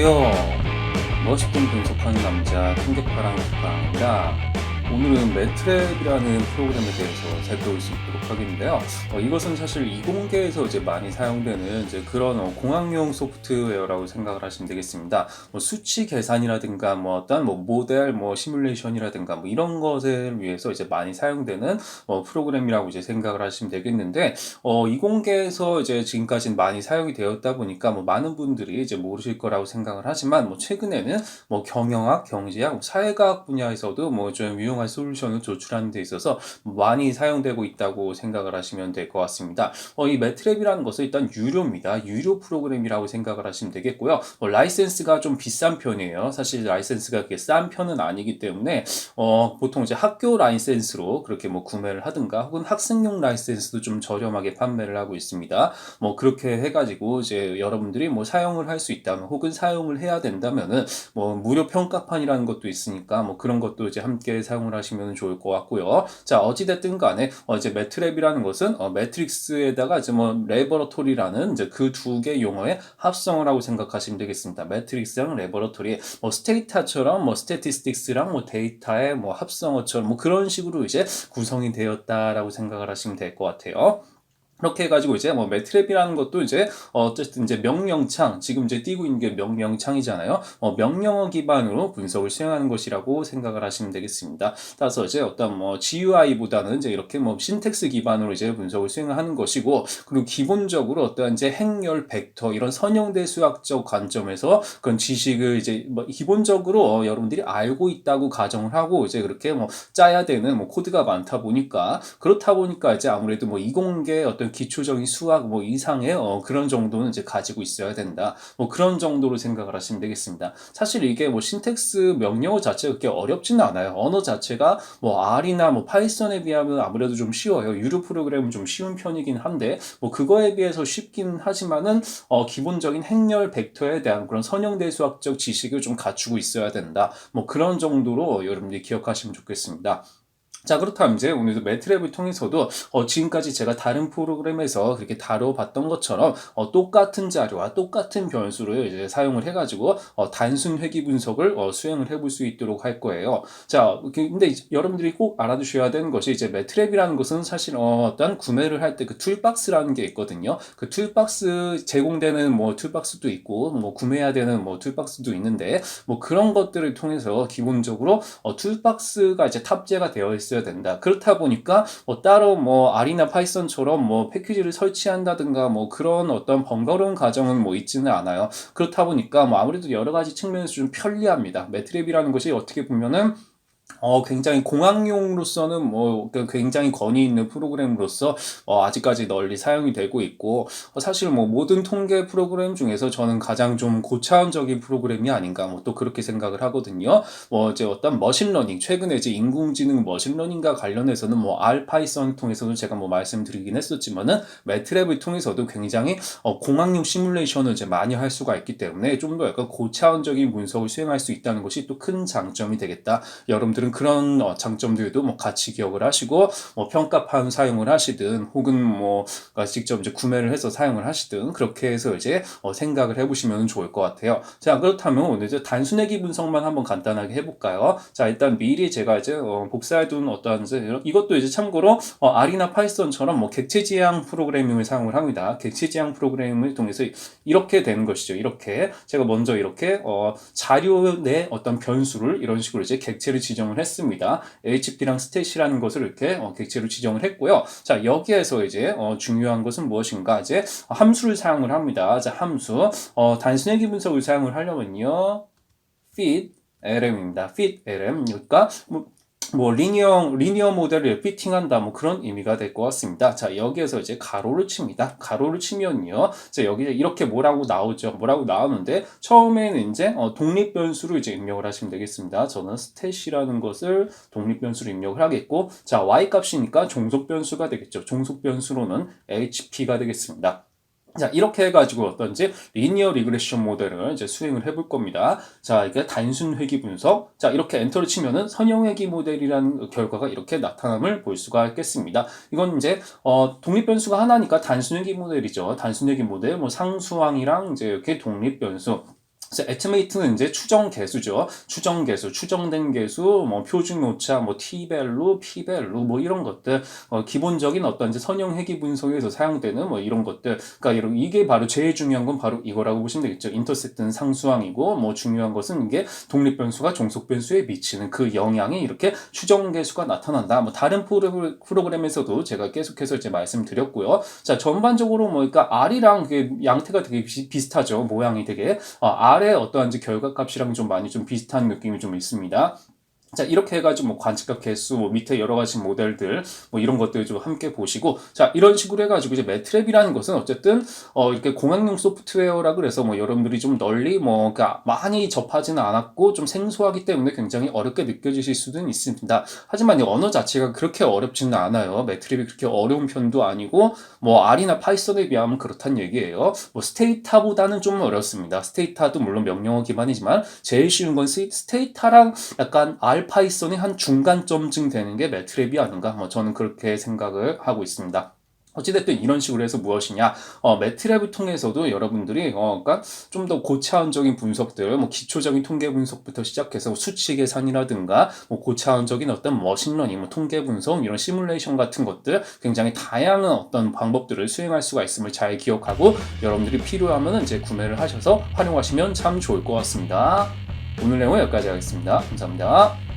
안녕하세요. 멋있든 분석하는 남자 통계파랑 국파입니다. 오늘은 매트랩이라는 프로그램에 대해서 살펴볼 수 있도록 하겠는데요. 이것은 사실 이공계에서 이제 많이 사용되는 이제 그런 공학용 소프트웨어라고 생각을 하시면 되겠습니다. 수치 계산이라든가 어떤 모델, 시뮬레이션이라든가 이런 것을 위해서 이제 많이 사용되는 프로그램이라고 이제 생각을 하시면 되겠는데, 이공계에서 이제 지금까지 많이 사용이 되었다 보니까 많은 분들이 이제 모르실 거라고 생각을 하지만 최근에는 경영학, 경제학, 사회과학 분야에서도 좀 유용한 솔루션을 조출하는 데 있어서 많이 사용되고 있다고 생각을 하시면 될 것 같습니다. 이 매트랩이라는 것은 일단 유료입니다. 유료 프로그램이라고 생각을 하시면 되겠고요. 라이센스가 좀 비싼 편이에요. 사실 라이센스가 그렇게 싼 편은 아니기 때문에 보통 이제 학교 라이센스로 그렇게 구매를 하든가 혹은 학생용 라이센스도 좀 저렴하게 판매를 하고 있습니다. 그렇게 해가지고 이제 여러분들이 사용을 할 수 있다면 혹은 사용을 해야 된다면은 무료 평가판이라는 것도 있으니까 그런 것도 이제 함께 사용을 하시면 좋을 것 같고요. 자, 어찌됐든 간에 이제 매트랩이라는 것은 매트릭스에다가 이제 레버러토리라는 이제 그 두 개 용어의 합성을 하고 생각하시면 되겠습니다. 매트릭스랑 레버러토리, 스테이터처럼 스태티스틱스랑 데이터의 합성어처럼 그런 식으로 이제 구성이 되었다라고 생각을 하시면 될 것 같아요. 그렇게 해가지고 이제 매트랩이라는 것도 이제 어쨌든 이제 명령창, 지금 이제 띄고 있는 게 명령창이잖아요. 명령어 기반으로 분석을 수행하는 것이라고 생각을 하시면 되겠습니다. 따라서 이제 어떤 GUI보다는 이제 이렇게 신텍스 기반으로 이제 분석을 수행하는 것이고, 그리고 기본적으로 어떤 이제 행렬, 벡터 이런 선형대 수학적 관점에서 그런 지식을 이제 기본적으로 여러분들이 알고 있다고 가정을 하고 이제 그렇게 짜야 되는 코드가 많다 보니까, 그렇다 보니까 이제 아무래도 이공계 어떤 기초적인 수학 이상의 그런 정도는 이제 가지고 있어야 된다. 그런 정도로 생각을 하시면 되겠습니다. 사실 이게 신텍스 명령어 자체가 그렇게 어렵지는 않아요. 언어 자체가 R이나 파이썬에 비하면 아무래도 좀 쉬워요. 유료 프로그램은 좀 쉬운 편이긴 한데 그거에 비해서 쉽긴 하지만은 기본적인 행렬 벡터에 대한 그런 선형대 수학적 지식을 좀 갖추고 있어야 된다. 그런 정도로 여러분들이 기억하시면 좋겠습니다. 자, 그렇다면 이제 오늘도 매트랩을 통해서도 지금까지 제가 다른 프로그램에서 그렇게 다뤄봤던 것처럼 똑같은 자료와 똑같은 변수를 이제 사용을 해가지고 단순 회귀 분석을 수행을 해볼 수 있도록 할 거예요. 자, 근데 여러분들이 꼭 알아두셔야 되는 것이 이제 매트랩이라는 것은 사실 어떤 구매를 할 때 그 툴박스라는 게 있거든요. 그 툴박스 제공되는 툴박스도 있고 구매해야 되는 툴박스도 있는데 그런 것들을 통해서 기본적으로 툴박스가 이제 탑재가 되어 있어야 된다. 그렇다 보니까 따로 R이나 파이썬처럼 패키지를 설치한다든가 그런 어떤 번거로운 과정은 있지는 않아요. 그렇다 보니까 아무래도 여러 가지 측면에서 좀 편리합니다. 매트랩이라는 것이 어떻게 보면은 굉장히 공학용으로서는 굉장히 권위 있는 프로그램으로서 아직까지 널리 사용이 되고 있고, 사실 모든 통계 프로그램 중에서 저는 가장 좀 고차원적인 프로그램이 아닌가 또 그렇게 생각을 하거든요. 이제 어떤 머신러닝, 최근에 이제 인공지능 머신러닝과 관련해서는 R 파이썬 통해서도 제가 말씀드리긴 했었지만은 매트랩을 통해서도 굉장히 공학용 시뮬레이션을 이제 많이 할 수가 있기 때문에 좀 더 약간 고차원적인 분석을 수행할 수 있다는 것이 또 큰 장점이 되겠다. 여러분들은 그런 장점들도 같이 기억을 하시고 평가판 사용을 하시든 혹은 직접 이제 구매를 해서 사용을 하시든 그렇게 해서 이제 생각을 해보시면 좋을 것 같아요. 자, 그렇다면 오늘 이제 단순회귀 분석만 한번 간단하게 해볼까요? 자, 일단 미리 제가 이제 복사해둔 어떤 이것도 이제 참고로 R이나 파이썬처럼 객체지향 프로그래밍을 사용을 합니다. 객체지향 프로그래밍을 통해서 이렇게 되는 것이죠. 이렇게 제가 먼저 이렇게 자료 내 어떤 변수를 이런 식으로 이제 객체를 지정을 했습니다. HP랑 스탯이라는 것을 이렇게 객체로 지정을 했고요. 자, 여기에서 이제 중요한 것은 무엇인가? 이제 함수를 사용을 합니다. 자, 함수 단순회귀 분석을 사용을 하려면요, fit lm입니다. fit lm. 그러니까 리니어 모델을 피팅한다 그런 의미가 될 것 같습니다. 자, 여기에서 이제 가로를 칩니다. 가로를 치면요, 자, 여기 이렇게 뭐라고 나오죠? 뭐라고 나오는데 처음에는 이제 독립 변수로 이제 입력을 하시면 되겠습니다. 저는 스탯이라는 것을 독립 변수로 입력을 하겠고, 자, y 값이니까 종속 변수가 되겠죠. 종속 변수로는 HP가 되겠습니다. 자, 이렇게 해가지고 어떤지 리니어 리그레션 모델을 이제 수행을 해볼 겁니다. 자, 이게 단순 회귀 분석. 자, 이렇게 엔터를 치면은 선형 회귀 모델이라는 결과가 이렇게 나타남을 볼 수가 있겠습니다. 이건 이제 독립 변수가 하나니까 단순 회귀 모델이죠. 단순 회귀 모델, 상수항이랑 이제 이렇게 독립 변수. 그래서 에스티메이트는 이제 추정 개수죠. 추정 개수, 추정된 개수, 뭐 표준 오차, 뭐 T밸류, P밸류, 뭐 이런 것들, 기본적인 어떤 이제 선형 회귀 분석에서 사용되는 뭐 이런 것들. 그러니까 이게 바로 제일 중요한 건 바로 이거라고 보시면 되겠죠. 인터셉트는 상수항이고, 뭐 중요한 것은 이게 독립 변수가 종속 변수에 미치는 그 영향이 이렇게 추정 개수가 나타난다. 뭐 다른 프로그램에서도 제가 계속해서 이제 말씀드렸고요. 자, 전반적으로 뭐 그러니까 R이랑 그 양태가 되게 비슷하죠. 모양이 되게. R의 어떠한 결과값이랑 좀 많이 좀 비슷한 느낌이 좀 있습니다. 자, 이렇게 해가지고 뭐 관측각 개수, 뭐 밑에 여러 가지 모델들, 뭐 이런 것들 좀 함께 보시고, 자, 이런 식으로 해가지고 이제 매트랩이라는 것은 어쨌든, 이렇게 공학용 소프트웨어라 그래서 뭐 여러분들이 좀 널리 뭐, 그러니까 많이 접하지는 않았고 좀 생소하기 때문에 굉장히 어렵게 느껴지실 수는 있습니다. 하지만 이 언어 자체가 그렇게 어렵지는 않아요. 매트랩이 그렇게 어려운 편도 아니고, 뭐 R이나 파이썬에 비하면 그렇단 얘기예요. 뭐 스테이타보다는 좀 어렵습니다. 스테이타도 물론 명령어 기반이지만 제일 쉬운 건 스테이타랑 약간 알파이썬이 한 중간점쯤 되는 게 매트랩이 아닌가? 뭐 저는 그렇게 생각을 하고 있습니다. 어찌됐든 이런 식으로 해서 무엇이냐, 매트랩을 통해서도 여러분들이 그러니까 좀 더 고차원적인 분석들, 뭐 기초적인 통계 분석부터 시작해서 수치 계산이라든가 뭐 고차원적인 어떤 머신러닝, 뭐 통계 분석, 이런 시뮬레이션 같은 것들 굉장히 다양한 어떤 방법들을 수행할 수가 있음을 잘 기억하고 여러분들이 필요하면 이제 구매를 하셔서 활용하시면 참 좋을 것 같습니다. 오늘 내용은 여기까지 하겠습니다. 감사합니다.